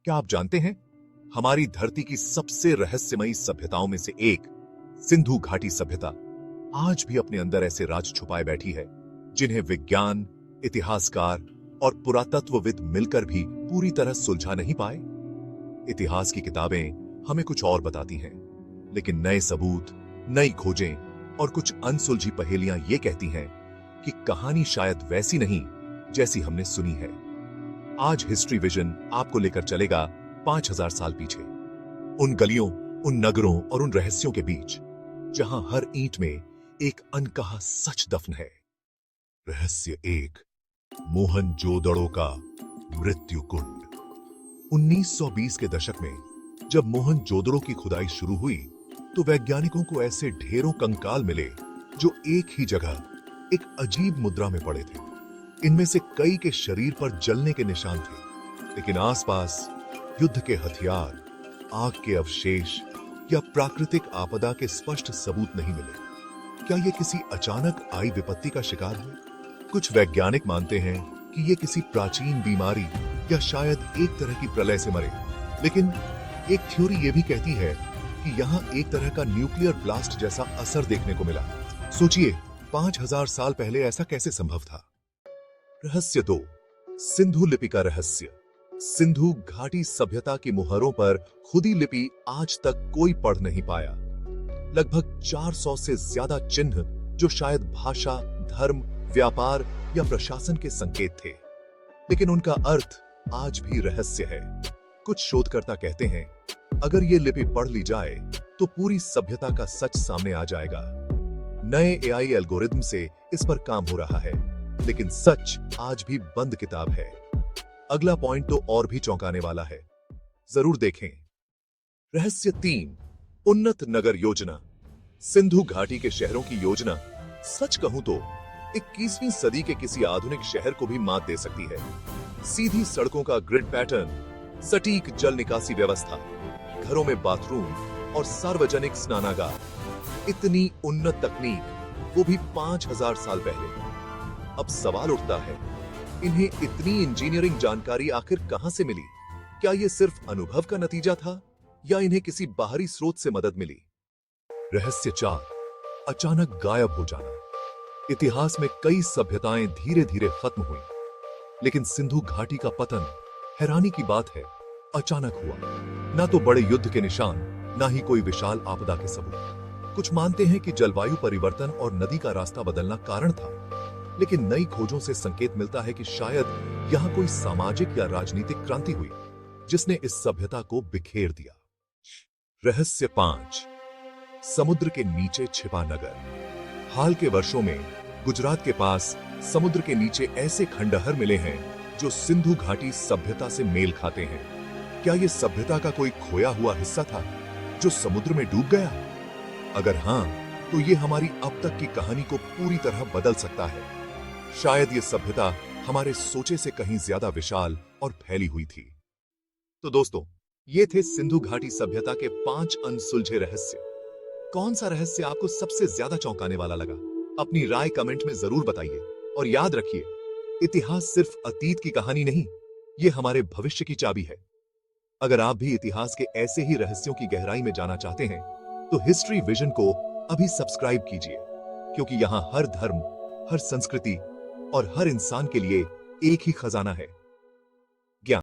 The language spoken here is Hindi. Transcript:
क्या आप जानते हैं, हमारी धरती की सबसे रहस्यमयी सभ्यताओं में से एक सिंधु घाटी सभ्यता आज भी अपने अंदर ऐसे राज छुपाए बैठी है जिन्हें विज्ञान, इतिहासकार और पुरातत्वविद मिलकर भी पूरी तरह सुलझा नहीं पाए। इतिहास की किताबें हमें कुछ और बताती हैं, लेकिन नए सबूत, नई खोजें और कुछ अनसुलझी पहेलियां ये कहती हैं कि कहानी शायद वैसी नहीं जैसी हमने सुनी है। आज हिस्ट्री विजन आपको लेकर चलेगा 5000 साल पीछे, उन गलियों, उन नगरों और उन रहस्यों के बीच जहां हर ईंट में एक अनकहा सच दफन है। रहस्य 1, मोहनजोदड़ो का मृत्यु कुंड। 1920 के दशक में जब मोहनजोदड़ो की खुदाई शुरू हुई तो वैज्ञानिकों को ऐसे ढेरों कंकाल मिले जो एक ही जगह एक अजीब मुद्रा में पड़े थे। इनमें से कई के शरीर पर जलने के निशान थे, लेकिन आसपास युद्ध के हथियार, आग के अवशेष या प्राकृतिक आपदा के स्पष्ट सबूत नहीं मिले। क्या यह किसी अचानक आई विपत्ति का शिकार हुए? कुछ वैज्ञानिक मानते हैं कि यह किसी प्राचीन बीमारी या शायद एक तरह की प्रलय से मरे, लेकिन एक थ्योरी यह भी कहती है कि यहां एक तरह का न्यूक्लियर ब्लास्ट जैसा असर देखने को मिला। सोचिए, 5000 साल पहले ऐसा कैसे संभव था? रहस्य 2, सिंधु लिपि का रहस्य। सिंधु घाटी सभ्यता की मुहरों पर खुदी लिपि आज तक कोई पढ़ नहीं पाया। लगभग 400 से ज्यादा चिन्ह जो शायद भाषा, धर्म, व्यापार या प्रशासन के संकेत थे, लेकिन उनका अर्थ आज भी रहस्य है। कुछ शोधकर्ता कहते हैं अगर ये लिपि पढ़ ली जाए तो पूरी सभ्यता का सच सामने आ जाएगा। नए एआई एल्गोरिथम से इस पर काम हो रहा है, लेकिन सच आज भी बंद किताब है। अगला पॉइंट तो और भी चौंकाने वाला है, जरूर देखें। रहस्य 3, उन्नत नगर योजना। सिंधु घाटी के शहरों की योजना सच कहूं तो 21वीं सदी के किसी आधुनिक शहर को भी मात दे सकती है। सीधी सड़कों का ग्रिड पैटर्न, सटीक जल निकासी व्यवस्था, घरों में बाथरूम और सार्वजनिक स्नानागार, इतनी उन्नत तकनीक, वो भी 5000 साल पहले। अब सवाल उठता है, इन्हें इतनी इंजीनियरिंग जानकारी आखिर कहां से मिली? क्या यह सिर्फ अनुभव का नतीजा था या इन्हें किसी बाहरी स्रोत से मदद मिली? रहस्य 4, अचानक गायब हो जाना। इतिहास में कई सभ्यताएं धीरे धीरे खत्म हुई, लेकिन सिंधु घाटी का पतन हैरानी की बात है, अचानक हुआ। ना तो बड़े युद्ध के निशान, ना ही कोई विशाल आपदा के सबूत। कुछ मानते हैं कि जलवायु परिवर्तन और नदी का रास्ता बदलना कारण था, लेकिन नई खोजों से संकेत मिलता है कि शायद यहां कोई सामाजिक या राजनीतिक क्रांति हुई जिसने इस सभ्यता को बिखेर दिया। रहस्य 5, समुद्र के नीचे छिपा नगर। हाल के वर्षों में गुजरात के पास समुद्र के नीचे ऐसे खंडहर मिले हैं जो सिंधु घाटी सभ्यता से मेल खाते हैं। क्या यह सभ्यता का कोई खोया हुआ हिस्सा था जो समुद्र में डूब गया? अगर हां, तो यह हमारी अब तक की कहानी को पूरी तरह बदल सकता है। शायद यह सभ्यता हमारे सोचे से कहीं ज्यादा विशाल और फैली हुई थी। तो दोस्तों, ये थे सिंधु घाटी सभ्यता के 5 अनसुलझे रहस्य। कौन सा रहस्य आपको सबसे ज्यादा चौंकाने वाला लगा? अपनी राय कमेंट में जरूर बताइए, और याद रखिए, इतिहास सिर्फ अतीत की कहानी नहीं, ये हमारे भविष्य की चाबी है। अगर आप भी इतिहास के ऐसे ही रहस्यों की गहराई में जाना चाहते हैं, तो हिस्ट्री विजन को अभी सब्सक्राइब कीजिए, क्योंकि यहां हर धर्म, हर संस्कृति और हर इंसान के लिए एक ही खजाना है।